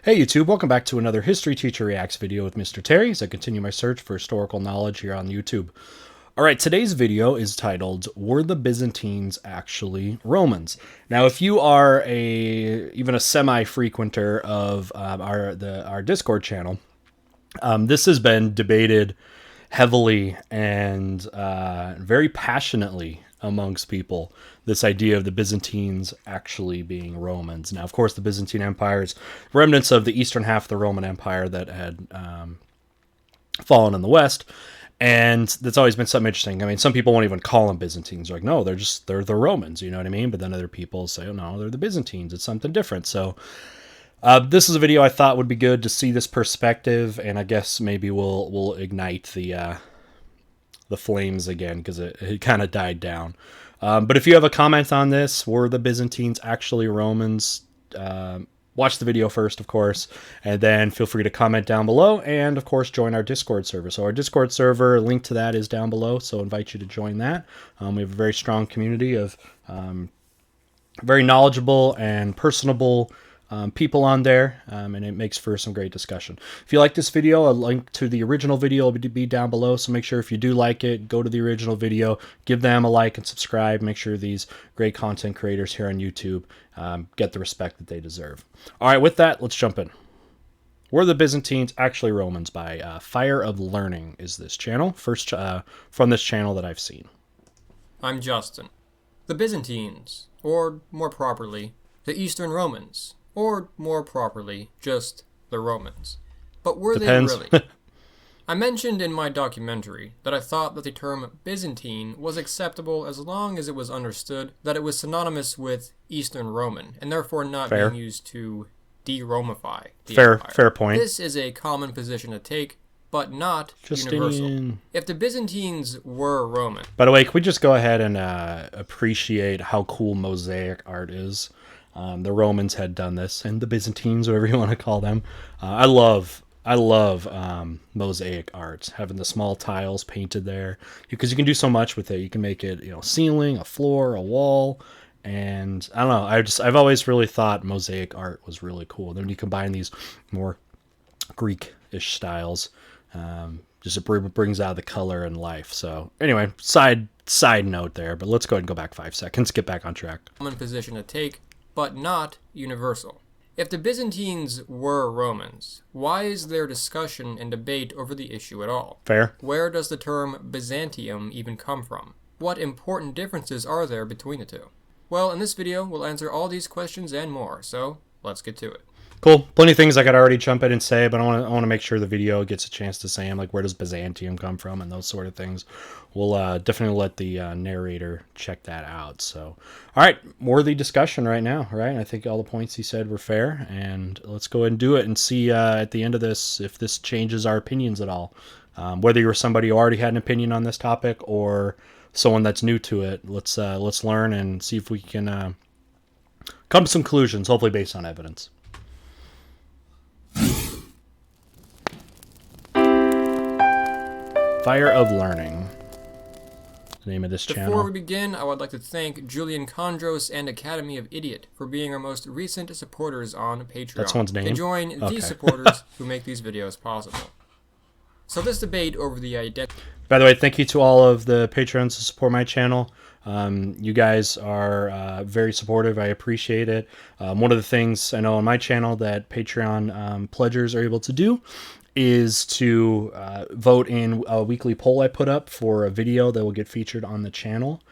Hey YouTube, welcome back to another History Teacher Reacts video with Mr. Terry as I continue my search for historical knowledge here on YouTube. Alright, today's video is titled, Were the Byzantines Actually Romans? Now, if you are even a semi-frequenter of our Discord channel, this has been debated heavily and very passionately amongst people, this idea of the Byzantines actually being Romans. Now, of course, the Byzantine Empire is remnants of the eastern half of the Roman Empire that had fallen in the West, and that's always been something interesting. I mean, some people won't even call them Byzantines. They're like, no, they're the Romans, you know what I mean? But then other people say, oh, no, they're the Byzantines. It's something different. So this is a video I thought would be good to see this perspective, and I guess maybe we'll ignite the flames again, because it kind of died down. But if you have a comment on this, were the Byzantines actually Romans? Watch the video first, of course, and then feel free to comment down below, and of course join our Discord server. So our Discord server, link to that is down below, so I invite you to join that. We have a very strong community of very knowledgeable and personable people on there, and it makes for some great discussion. If you like this video, a link to the original video will be down below, so make sure if you do like it, go to the original video, give them a like and subscribe. Make sure these great content creators here on YouTube get the respect that they deserve. All right, with that, let's jump in. Were the Byzantines actually Romans? By Fire of Learning is this channel. First from this channel that I've seen. I'm Justin. The Byzantines, or more properly, the Eastern Romans, or more properly, just the Romans. But were Depends. they really? I mentioned in my documentary that I thought that the term Byzantine was acceptable as long as it was understood that it was synonymous with Eastern Roman, and therefore not Fair. being used to de-Romify the empire. Fair point. This is a common position to take, but not Justinian. universal. If the Byzantines were Roman... By the way, can we just go ahead and appreciate how cool mosaic art is? The Romans had done this, and the Byzantines, whatever you want to call them. I love mosaic art, having the small tiles painted there, because you can do so much with it. You can make it, ceiling, a floor, a wall, and I don't know. I've always really thought mosaic art was really cool. Then you combine these more Greek-ish styles, just it brings out the color and life. So anyway, side note there, but let's go ahead and go back 5 seconds, get back on track. Common position to take, but not universal. If the Byzantines were Romans, why is there discussion and debate over the issue at all? Fair. Where does the term Byzantium even come from? What important differences are there between the two? Well, in this video, we'll answer all these questions and more, so let's get to it. Cool. Plenty of things I could already jump in and say, but I want to make sure the video gets a chance to say them, like where does Byzantium come from and those sort of things. We'll definitely let the narrator check that out. So, all right, worthy discussion right now, right? I think all the points he said were fair, and let's go ahead and do it and see at the end of this if this changes our opinions at all. Whether you're somebody who already had an opinion on this topic or someone that's new to it, let's learn and see if we can come to some conclusions, hopefully based on evidence. Fire of Learning, the name of this channel. Before we begin, I would like to thank Julian Condros and Academy of Idiot for being our most recent supporters on Patreon. That's one's name? They join Okay. these supporters who make these videos possible. So this debate over the identity... By the way, thank you to all of the patrons who support my channel. You guys are very supportive. I appreciate it. One of the things I know on my channel that Patreon pledgers are able to do is to vote in a weekly poll I put up for a video that will get featured on the channel.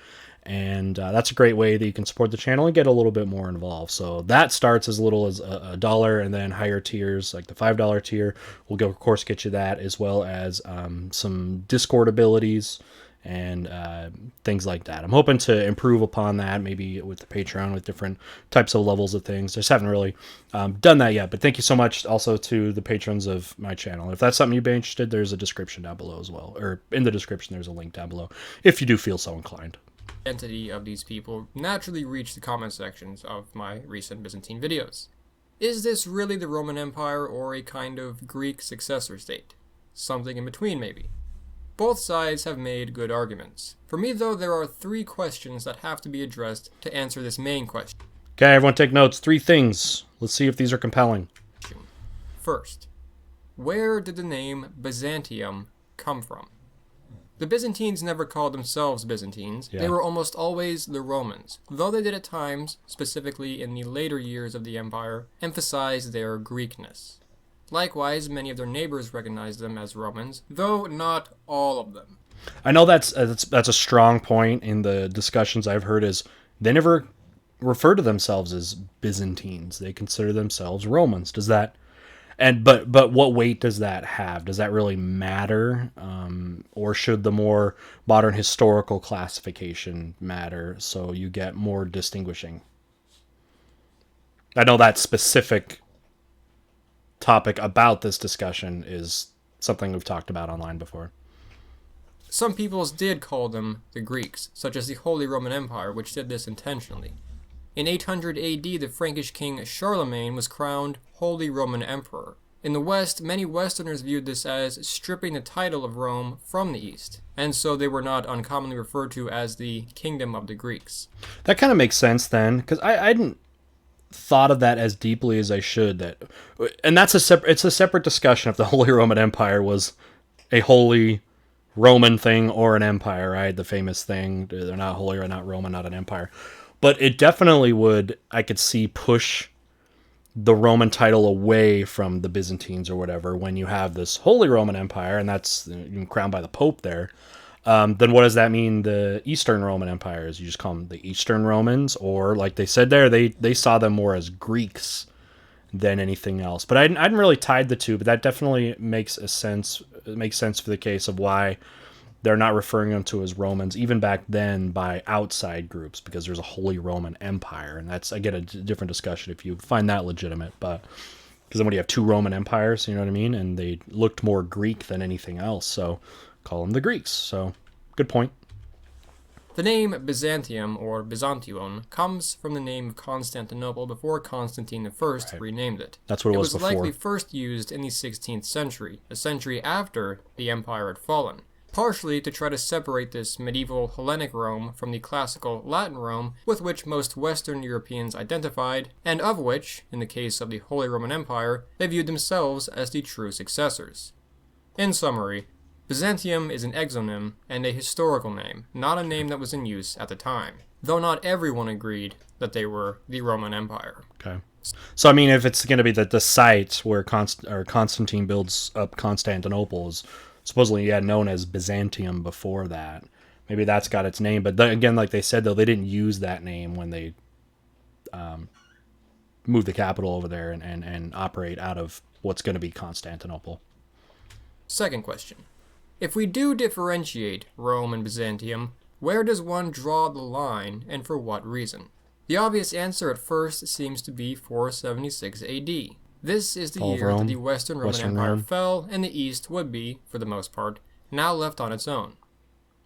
And that's a great way that you can support the channel and get a little bit more involved. So that starts as little as $1, and then higher tiers, like the $5 tier, will of course get you that, as well as some Discord abilities and things like that. I'm hoping to improve upon that, maybe with the Patreon, with different types of levels of things. Just haven't really done that yet, but thank you so much also to the patrons of my channel. If that's something you'd be interested, there's a description down below as well, or in the description there's a link down below if you do feel so inclined. Identity of these people naturally reach the comment sections of my recent Byzantine videos. Is this really the Roman Empire or a kind of Greek successor state? Something in between, maybe. Both sides have made good arguments. For me, though, there are 3 questions that have to be addressed to answer this main question. Okay, everyone take notes. 3 things. Let's see if these are compelling. First, where did the name Byzantium come from? The Byzantines never called themselves Byzantines. Yeah. They were almost always the Romans, though they did at times, specifically in the later years of the empire, emphasize their Greekness. Likewise, many of their neighbors recognized them as Romans, though not all of them. I know that's a strong point in the discussions I've heard is they never refer to themselves as Byzantines. They consider themselves Romans. Does that but what weight does that have? Does that really matter, or should the more modern historical classification matter so you get more distinguishing? I know that specific topic about this discussion is something we've talked about online before. Some peoples did call them the Greeks, such as the Holy Roman Empire, which did this intentionally. In 800 AD, the Frankish king Charlemagne was crowned Holy Roman Emperor. In the West, many Westerners viewed this as stripping the title of Rome from the East, and so they were not uncommonly referred to as the Kingdom of the Greeks. That kind of makes sense then, because I hadn't thought of that as deeply as I should. And it's a separate discussion if the Holy Roman Empire was a holy Roman thing or an empire, right? The famous thing, they're not holy or not Roman, not an empire. But it definitely would, I could see, push the Roman title away from the Byzantines or whatever when you have this Holy Roman Empire, and that's crowned by the Pope there. Then what does that mean, the Eastern Roman empires? You just call them the Eastern Romans, or like they said there, they saw them more as Greeks than anything else. But I hadn't really tied the two, but that definitely makes sense. It makes sense for the case of why they're not referring them to as Romans, even back then, by outside groups, because there's a Holy Roman Empire, and that's, again, a different discussion if you find that legitimate. But because then when you have two Roman empires, you know what I mean, and they looked more Greek than anything else, so call them the Greeks. So good point. The name Byzantium, or Byzantion, comes from the name of Constantinople before Constantine I renamed it. That's what it was before. It was likely first used in the 16th century, a century after the empire had fallen, partially to try to separate this medieval Hellenic Rome from the classical Latin Rome with which most Western Europeans identified, and of which, in the case of the Holy Roman Empire, they viewed themselves as the true successors. In summary, Byzantium is an exonym and a historical name, not a name that was in use at the time, though not everyone agreed that they were the Roman Empire. Okay. So, I mean, if it's going to be the site where Constantine builds up Constantinople is supposedly known as Byzantium before that, maybe that's got its name. But then, again, like they said, though, they didn't use that name when they moved the capital over there and operate out of what's going to be Constantinople. Second question. If we do differentiate Rome and Byzantium, where does one draw the line and for what reason? The obvious answer at first seems to be 476 AD. This is the year that the Western Roman Empire fell, and the East would be, for the most part, now left on its own.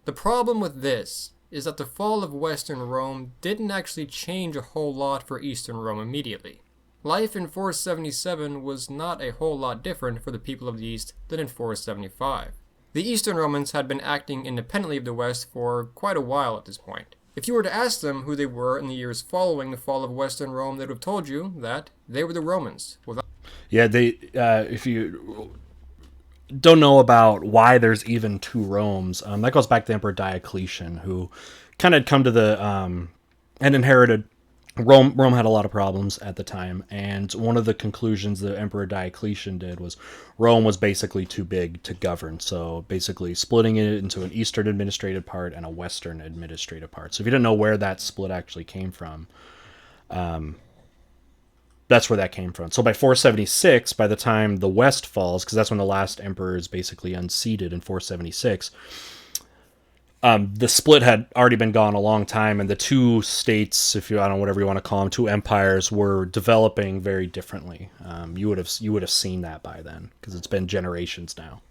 The problem with this is that the fall of Western Rome didn't actually change a whole lot for Eastern Rome immediately. Life in 477 was not a whole lot different for the people of the East than in 475. The Eastern Romans had been acting independently of the West for quite a while at this point. If you were to ask them who they were in the years following the fall of Western Rome, they would have told you that they were the Romans. Yeah, if you don't know about why there's even two Romes, that goes back to Emperor Diocletian, who kind of had come to and inherited Rome. Rome had a lot of problems at the time, and one of the conclusions that Emperor Diocletian did was Rome was basically too big to govern, so basically splitting it into an Eastern administrative part and a Western administrative part. So if you don't know where that split actually came from, that's where that came from. So by 476, by the time the West falls, because that's when the last emperor is basically unseated in 476, the split had already been gone a long time, and the two states, I don't know, whatever you want to call them, two empires, were developing very differently. You would have seen that by then, because it's been generations now.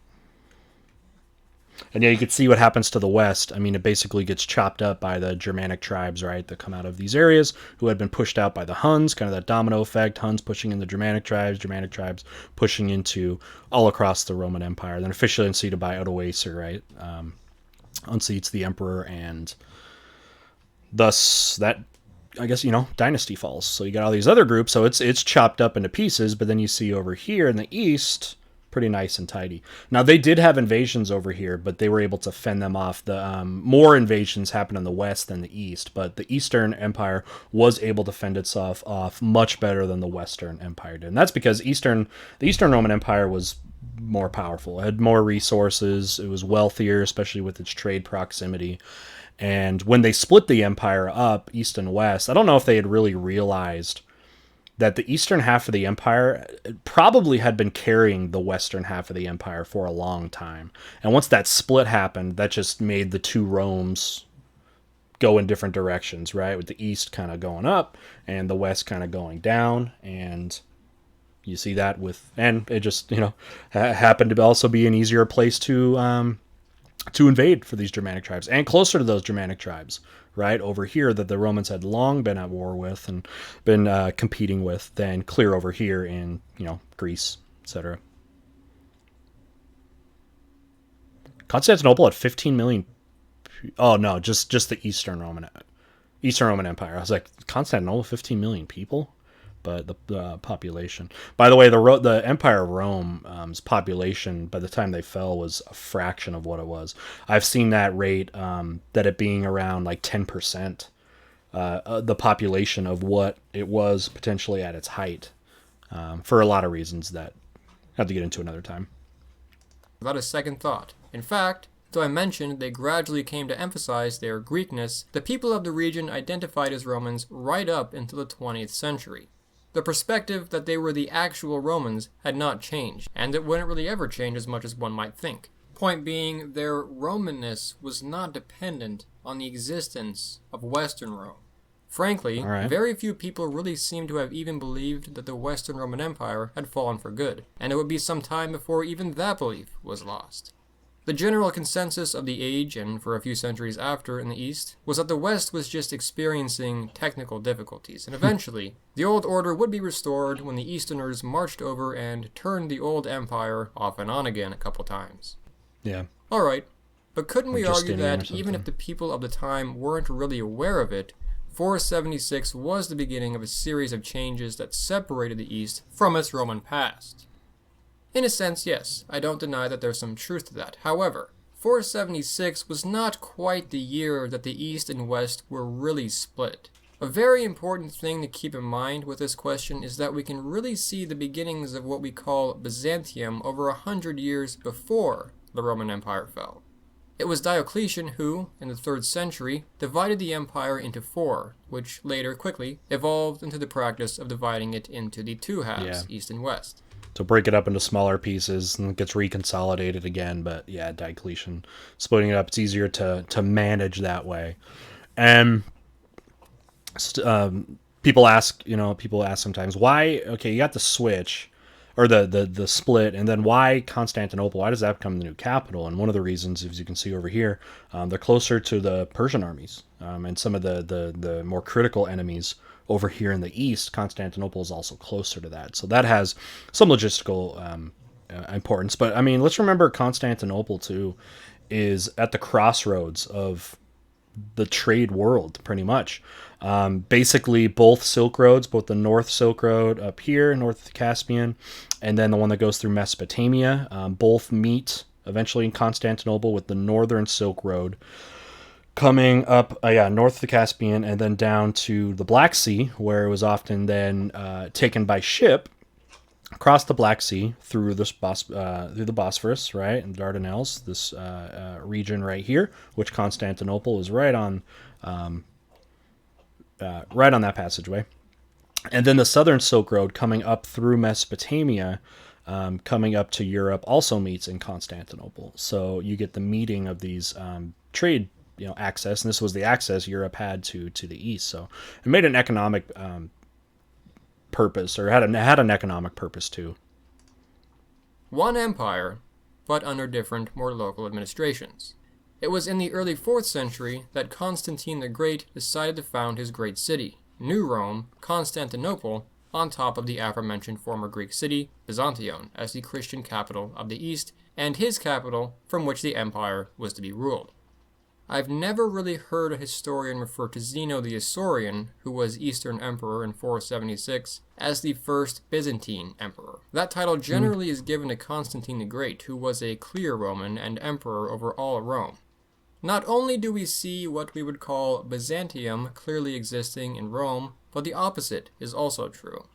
And yeah, you could see what happens to the West. I mean, it basically gets chopped up by the Germanic tribes, right, that come out of these areas, who had been pushed out by the Huns, kind of that domino effect, Huns pushing in the Germanic tribes pushing into all across the Roman Empire, then officially unseated by Odoacer, right, unseats the emperor, and thus that I guess, dynasty falls. So you got all these other groups, so it's chopped up into pieces, but then you see over here in the east, pretty nice and tidy. Now they did have invasions over here, but they were able to fend them off. The more invasions happened in the west than the east, but the Eastern Empire was able to fend itself off much better than the Western Empire did. And that's because the Eastern Roman Empire was more powerful. It had more resources. It was wealthier, especially with its trade proximity. And when they split the empire up, east and west, I don't know if they had really realized that the eastern half of the empire probably had been carrying the western half of the empire for a long time. And once that split happened, that just made the two Romes go in different directions, right? With the east kind of going up and the west kind of going down. And you see that and it just, happened to also be an easier place to invade for these Germanic tribes, and closer to those Germanic tribes, right, over here that the Romans had long been at war with and been competing with, than clear over here in, Greece, etc. Constantinople had 15 million. Oh no, just the Eastern Roman Empire. I was like, Constantinople, 15 million people, but the population. By the way, the Empire of Rome's population by the time they fell was a fraction of what it was. I've seen that rate, that it being around like 10%, the population of what it was potentially at its height, for a lot of reasons that I have to get into another time. Without a second thought. In fact, though I mentioned they gradually came to emphasize their Greekness, the people of the region identified as Romans right up until the 20th century. The perspective that they were the actual Romans had not changed, and it wouldn't really ever change as much as one might think. Point being, their Romanness was not dependent on the existence of Western Rome. Frankly, right. Very few people really seem to have even believed that the Western Roman Empire had fallen for good, and it would be some time before even that belief was lost. The general consensus of the age, and for a few centuries after in the East, was that the West was just experiencing technical difficulties, and eventually, the old order would be restored when the Easterners marched over and turned the old empire off and on again a couple times. Yeah. Alright, but couldn't we argue Justinian that even if the people of the time weren't really aware of it, 476 was the beginning of a series of changes that separated the East from its Roman past? In a sense, yes, I don't deny that there's some truth to that. However, 476 was not quite the year that the East and West were really split. A very important thing to keep in mind with this question is that we can really see the beginnings of what we call Byzantium over 100 years before the Roman Empire fell. It was Diocletian who, in the 3rd century, divided the empire into 4, which later quickly evolved into the practice of dividing it into the two halves, East and West. So break it up into smaller pieces and it gets reconsolidated again. But yeah, Diocletian splitting it up, it's easier to manage that way. And people ask sometimes why. Okay, you got the switch or the split, and then why Constantinople? Why does that become the new capital? And one of the reasons, as you can see over here, they're closer to the Persian armies and some of the more critical enemies. Over here in the east, Constantinople is also closer to that. So that has some logistical importance. But, I mean, let's remember Constantinople, too, is at the crossroads of the trade world, pretty much. Basically, both Silk Roads, both the North Silk Road up here, north of the Caspian, and then the one that goes through Mesopotamia, both meet eventually in Constantinople with the Northern Silk Road, coming up, north of the Caspian and then down to the Black Sea, where it was often then taken by ship across the Black Sea through the Bosphorus, right, and the Dardanelles, this region right here, which Constantinople is right on that passageway, and then the Southern Silk Road coming up through Mesopotamia, coming up to Europe, also meets in Constantinople. So you get the meeting of these trade access, and this was the access Europe had to the east. So it made an economic purpose, or had an economic purpose too. One empire, but under different, more local administrations. It was in the early 4th century that Constantine the Great decided to found his great city, New Rome, Constantinople, on top of the aforementioned former Greek city, Byzantium, as the Christian capital of the East, and his capital from which the empire was to be ruled. I've never really heard a historian refer to Zeno the Isaurian, who was Eastern Emperor in 476, as the first Byzantine emperor. That title generally is given to Constantine the Great, who was a clear Roman and emperor over all of Rome. Not only do we see what we would call Byzantium clearly existing in Rome, but the opposite is also true.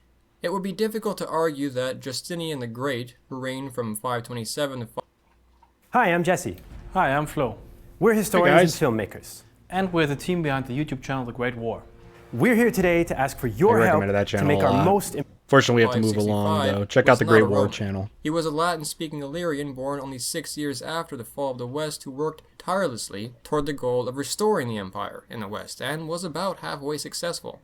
It would be difficult to argue that Justinian the Great, who reigned from 527 to 5... Hi, I'm Jesse. Hi, I'm Flo. We're historians and filmmakers. And we're the team behind the YouTube channel The Great War. We're here today to ask for your help to make our most... Fortunately, we have to move along, though. Check out the Great War channel. He was a Latin-speaking Illyrian born only 6 years after the fall of the West who worked tirelessly toward the goal of restoring the empire in the West and was about halfway successful.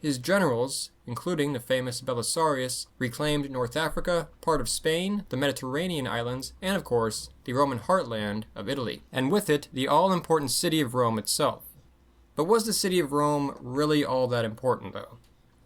His generals, including the famous Belisarius, reclaimed North Africa, part of Spain, the Mediterranean islands, and of course, the Roman heartland of Italy, and with it, the all-important city of Rome itself. But was the city of Rome really all that important, though?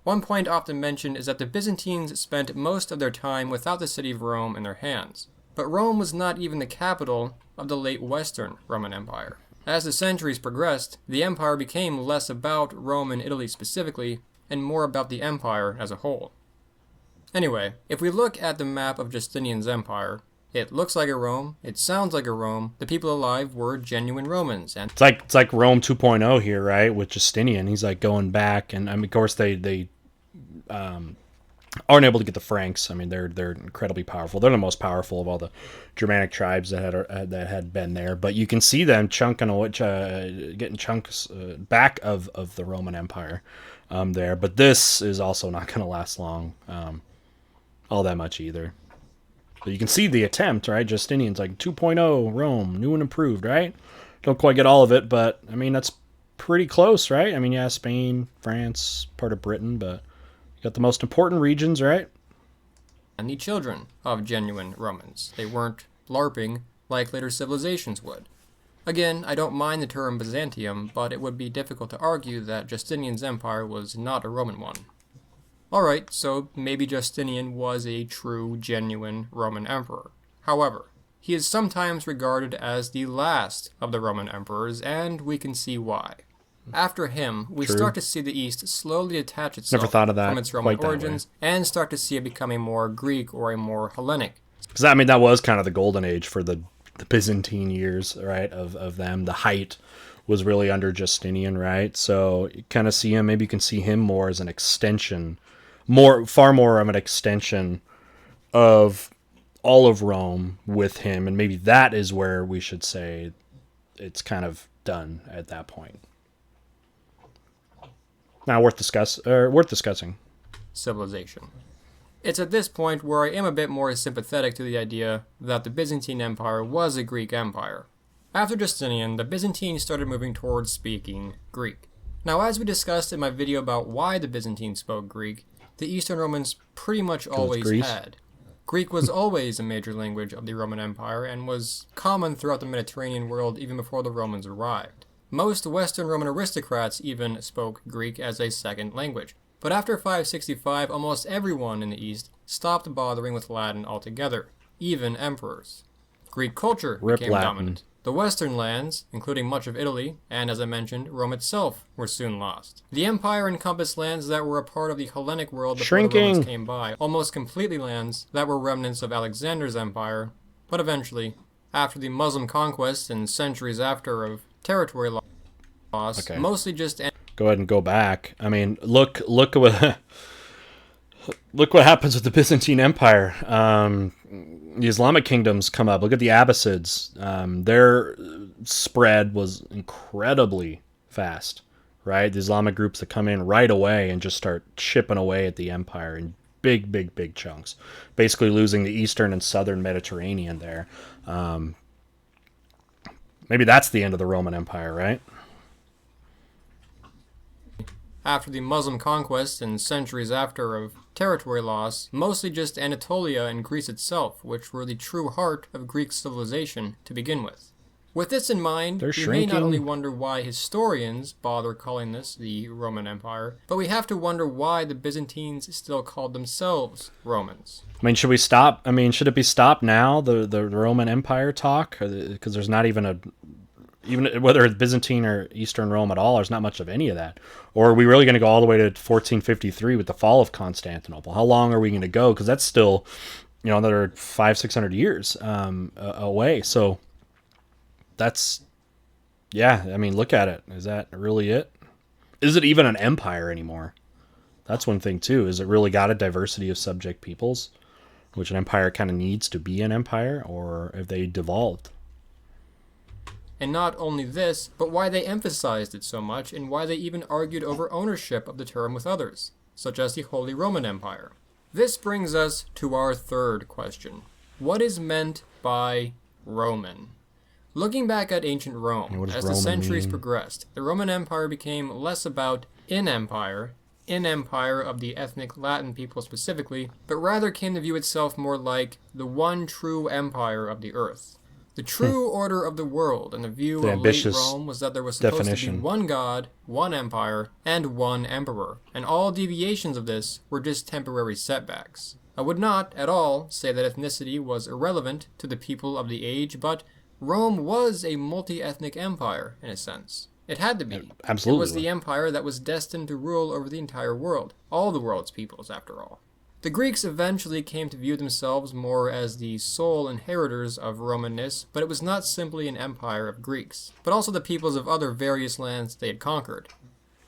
One point often mentioned is that the Byzantines spent most of their time without the city of Rome in their hands. But Rome was not even the capital of the late Western Roman Empire. As the centuries progressed, the empire became less about Rome and Italy specifically, and more about the empire as a whole. Anyway, if we look at the map of Justinian's empire, it looks like a Rome, it sounds like a Rome, the people alive were genuine Romans, and it's like Rome 2.0 here, right? With Justinian, he's like going back, and I mean, of course they aren't able to get the Franks. I mean, they're incredibly powerful. They're the most powerful of all the Germanic tribes that had been there. But you can see them getting chunks back of the Roman Empire there. But this is also not going to last long, all that much either. But you can see the attempt, right? Justinian's like 2.0 Rome, new and improved, right? Don't quite get all of it, but I mean that's pretty close, right? I mean, yeah, Spain, France, part of Britain, but got the most important regions, right? And the children of genuine Romans. They weren't LARPing like later civilizations would. Again, I don't mind the term Byzantium, but it would be difficult to argue that Justinian's empire was not a Roman one. Alright, so maybe Justinian was a true, genuine Roman emperor. However, he is sometimes regarded as the last of the Roman emperors, and we can see why. After him, we start to see the East slowly detach itself from its Roman origins and start to see it becoming more Greek or a more Hellenic. Because I mean, that was kind of the golden age for the Byzantine years, right, of them. The height was really under Justinian, right? So you kind of see him, maybe you can see him more as an extension, far more of an extension of all of Rome with him. And maybe that is where we should say it's kind of done at that point. Now, worth discussing. Civilization. It's at this point where I am a bit more sympathetic to the idea that the Byzantine Empire was a Greek empire. After Justinian, the Byzantines started moving towards speaking Greek. Now, as we discussed in my video about why the Byzantines spoke Greek, the Eastern Romans pretty much always had. Greek was always a major language of the Roman Empire and was common throughout the Mediterranean world even before the Romans arrived. Most Western Roman aristocrats even spoke Greek as a second language. But after 565, almost everyone in the East stopped bothering with Latin altogether, even emperors. Greek culture became dominant. The Western lands, including much of Italy, and as I mentioned, Rome itself, were soon lost. The empire encompassed lands that were a part of the Hellenic world before the Romans came by, almost completely lands that were remnants of Alexander's empire, but eventually, after the Muslim conquest and centuries after of territory loss, mostly just... Go ahead and go back. I mean, look at what look what happens with the Byzantine Empire. The Islamic kingdoms come up. Look at the Abbasids. Their spread was incredibly fast, right? The Islamic groups that come in right away and just start chipping away at the empire in big chunks, basically losing the eastern and southern Mediterranean there. Maybe that's the end of the Roman Empire, right? After the Muslim conquest and centuries after of territory loss, mostly just Anatolia and Greece itself, which were the true heart of Greek civilization to begin with. With this in mind, we may not only wonder why historians bother calling this the Roman Empire, but we have to wonder why the Byzantines still called themselves Romans. I mean, should we stop? I mean, should it be stopped now, the Roman Empire talk? Because there's not even even whether it's Byzantine or Eastern Rome at all, there's not much of any of that. Or are we really going to go all the way to 1453 with the fall of Constantinople? How long are we going to go? Because that's still, another 500-600 years away. So that's, yeah, I mean, look at it. Is that really it? Is it even an empire anymore? That's one thing too. Is it really got a diversity of subject peoples, which an empire kind of needs to be an empire, or have they devolved? And not only this, but why they emphasized it so much and why they even argued over ownership of the term with others, such as the Holy Roman Empire. This brings us to our third question. What is meant by Roman? Looking back at ancient Rome, as the centuries progressed, the Roman Empire became less about in empire of the ethnic Latin people specifically, but rather came to view itself more like the one true empire of the earth. The true order of the world and the view of late Rome was that there was supposed to be one god, one empire, and one emperor, and all deviations of this were just temporary setbacks. I would not at all say that ethnicity was irrelevant to the people of the age, but Rome was a multi-ethnic empire, in a sense. It had to be. Absolutely. It was the empire that was destined to rule over the entire world, all the world's peoples, after all. The Greeks eventually came to view themselves more as the sole inheritors of Romanness, but it was not simply an empire of Greeks, but also the peoples of other various lands they had conquered.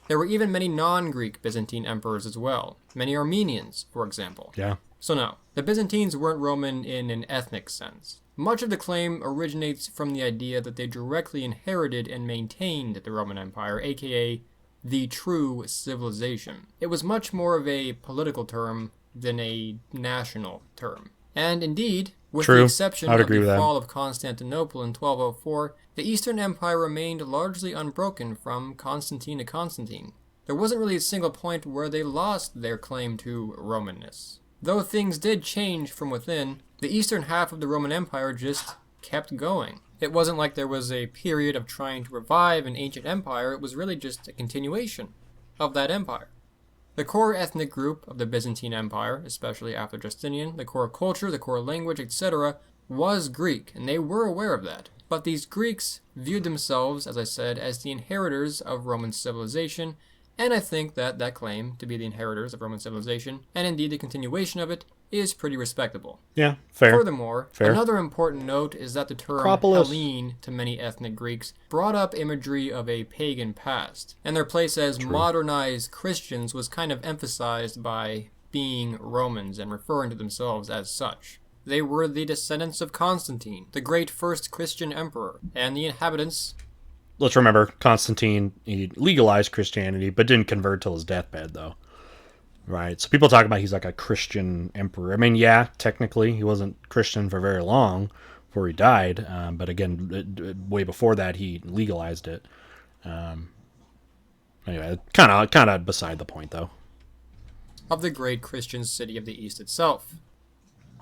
There were even many non-Greek Byzantine emperors as well, many Armenians, for example. Yeah. So no, the Byzantines weren't Roman in an ethnic sense. Much of the claim originates from the idea that they directly inherited and maintained the Roman Empire, aka the true civilization. It was much more of a political term than a national term. And indeed, with the exception of the fall of Constantinople in 1204, the Eastern Empire remained largely unbroken from Constantine to Constantine. There wasn't really a single point where they lost their claim to Romanness. Though things did change from within, the eastern half of the Roman Empire just kept going. It wasn't like there was a period of trying to revive an ancient empire, it was really just a continuation of that empire. The core ethnic group of the Byzantine Empire, especially after Justinian, the core culture, the core language, etc., was Greek, and they were aware of that. But these Greeks viewed themselves, as I said, as the inheritors of Roman civilization, and I think that that claim to be the inheritors of Roman civilization, and indeed the continuation of it, is pretty respectable. Yeah, fair. Furthermore, another important note is that the term Hellene to many ethnic Greeks brought up imagery of a pagan past, and their place as modernized Christians was kind of emphasized by being Romans and referring to themselves as such. They were the descendants of Constantine, the great first Christian emperor, and the inhabitants... Let's remember, Constantine, he legalized Christianity, but didn't convert till his deathbed, though. Right, so people talk about he's like a Christian emperor. I mean, yeah, technically, he wasn't Christian for very long before he died. But again, way before that, he legalized it. Anyway, kind of beside the point, though. Of the great Christian city of the East itself.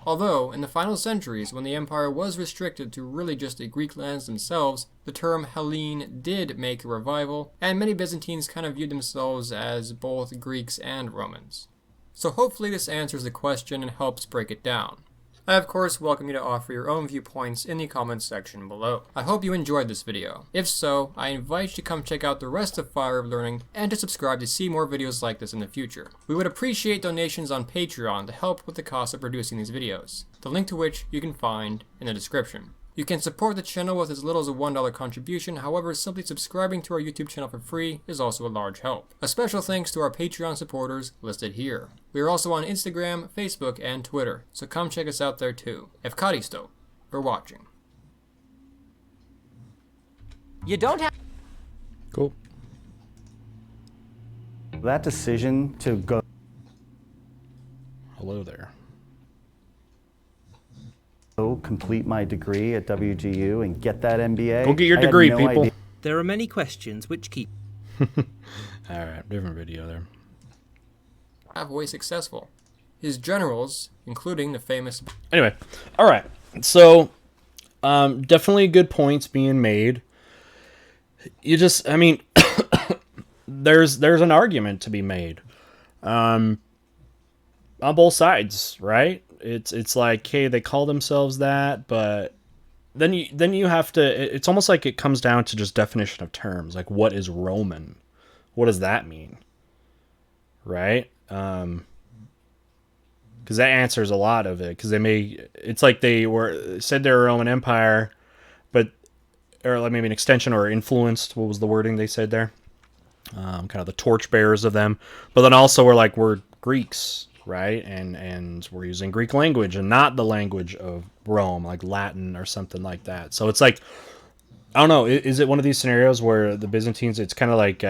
Although, in the final centuries, when the empire was restricted to really just the Greek lands themselves, the term Hellene did make a revival, and many Byzantines kind of viewed themselves as both Greeks and Romans. So hopefully this answers the question and helps break it down. I of course welcome you to offer your own viewpoints in the comments section below. I hope you enjoyed this video. If so, I invite you to come check out the rest of Fire of Learning and to subscribe to see more videos like this in the future. We would appreciate donations on Patreon to help with the cost of producing these videos, the link to which you can find in the description. You can support the channel with as little as a $1 contribution, however, simply subscribing to our YouTube channel for free is also a large help. A special thanks to our Patreon supporters listed here. We are also on Instagram, Facebook, and Twitter, so come check us out there too. Evkaristo for watching. You don't have... Cool. That decision to go... Hello there. Complete my degree at WGU and get that MBA. Go get your degree, no people. idea. There are many questions which keep... Alright, different video there. Halfway successful. His generals, including the famous... Anyway, alright. So, definitely good points being made. You just, I mean, there's an argument to be made. On both sides, right? It's like, hey, they call themselves that, but then you have to. It's almost like it comes down to just definition of terms. Like, what is Roman? What does that mean? Right? Because that answers a lot of it. Because it's like they said they're a Roman Empire, but or like maybe an extension or influenced. What was the wording they said there? Kind of the torchbearers of them. But then also we're Greeks, right? And we're using Greek language and not the language of Rome, like Latin or something like that. So it's like, I don't know. Is it one of these scenarios where the Byzantines? It's kind of like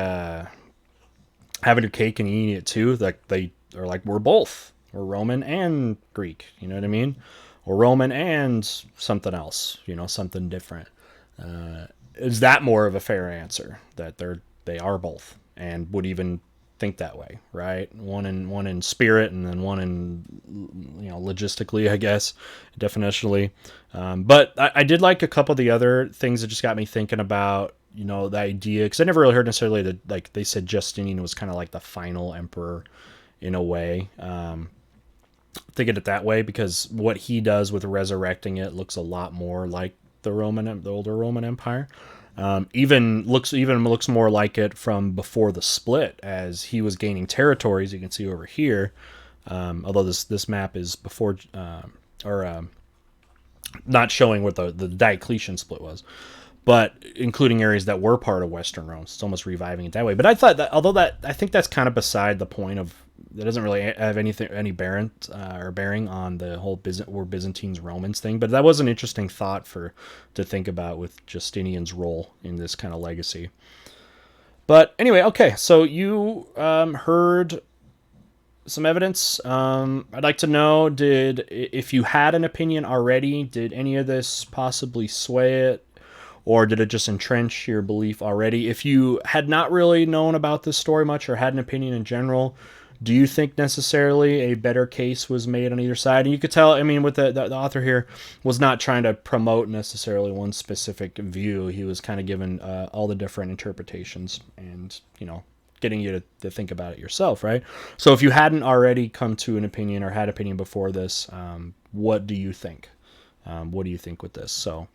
having your cake and eating it too. Like they are like, we're both. We're Roman and Greek. You know what I mean? Or Roman and something else. Something different. Is that more of a fair answer that they are both and would even think that way, right? One in spirit and then one in logistically, I guess, definitionally. But I did like a couple of the other things that just got me thinking about the idea, because I never really heard necessarily that, like they said Justinian was kind of like the final emperor in a way. Thinking it that way because what he does with resurrecting it looks a lot more like the older Roman Empire. Even looks more like it from before the split, as he was gaining territories. You can see over here, although this map is before not showing what the Diocletian split was, but including areas that were part of Western Rome. So it's almost reviving it that way. But I thought that, although I think that's kind of beside the point of, that doesn't really have any bearing on the whole Byzantines Romans thing. But that was an interesting thought to think about with Justinian's role in this kind of legacy. But anyway, okay, so you heard some evidence. I'd like to know, if you had an opinion already, did any of this possibly sway it? Or did it just entrench your belief already? If you had not really known about this story much or had an opinion in general, do you think necessarily a better case was made on either side? And you could tell, I mean, with the author here was not trying to promote necessarily one specific view. He was kind of given all the different interpretations and, getting you to think about it yourself, right? So if you hadn't already come to an opinion or had opinion before this, what do you think? What do you think with this? So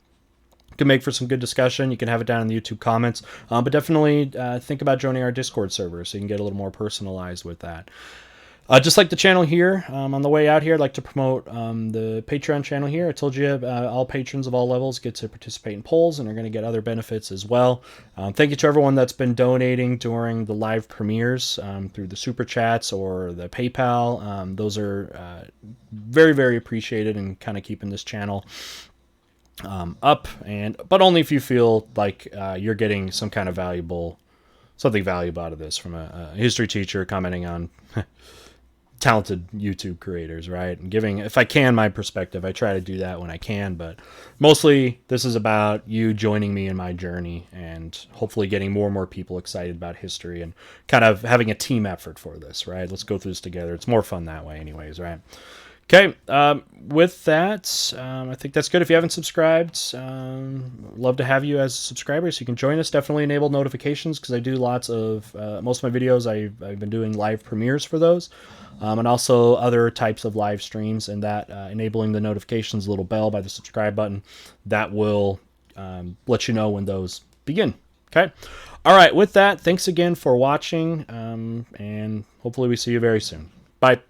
can make for some good discussion. You can have it down in the YouTube comments, but definitely think about joining our Discord server so you can get a little more personalized with that. Just like the channel here, on the way out here, I'd like to promote the Patreon channel here. I told you all patrons of all levels get to participate in polls and are going to get other benefits as well. Thank you to everyone that's been donating during the live premieres through the Super Chats or the PayPal. Those are very, very appreciated and kind of keeping this channel up, but only if you feel like you're getting some kind of something valuable out of this from a history teacher commenting on talented YouTube creators, right? And giving, if I can, my perspective. I try to do that when I can, but mostly this is about you joining me in my journey and hopefully getting more and more people excited about history and kind of having a team effort for this, right? Let's go through this together. It's more fun that way anyways, right? Okay, with that, I think that's good. If you haven't subscribed, love to have you as a subscriber, so you can join us. Definitely enable notifications, because I do lots of, most of my videos, I've been doing live premieres for those, and also other types of live streams, and that enabling the notifications, little bell by the subscribe button, that will let you know when those begin. Okay, all right, with that, thanks again for watching, and hopefully we see you very soon. Bye.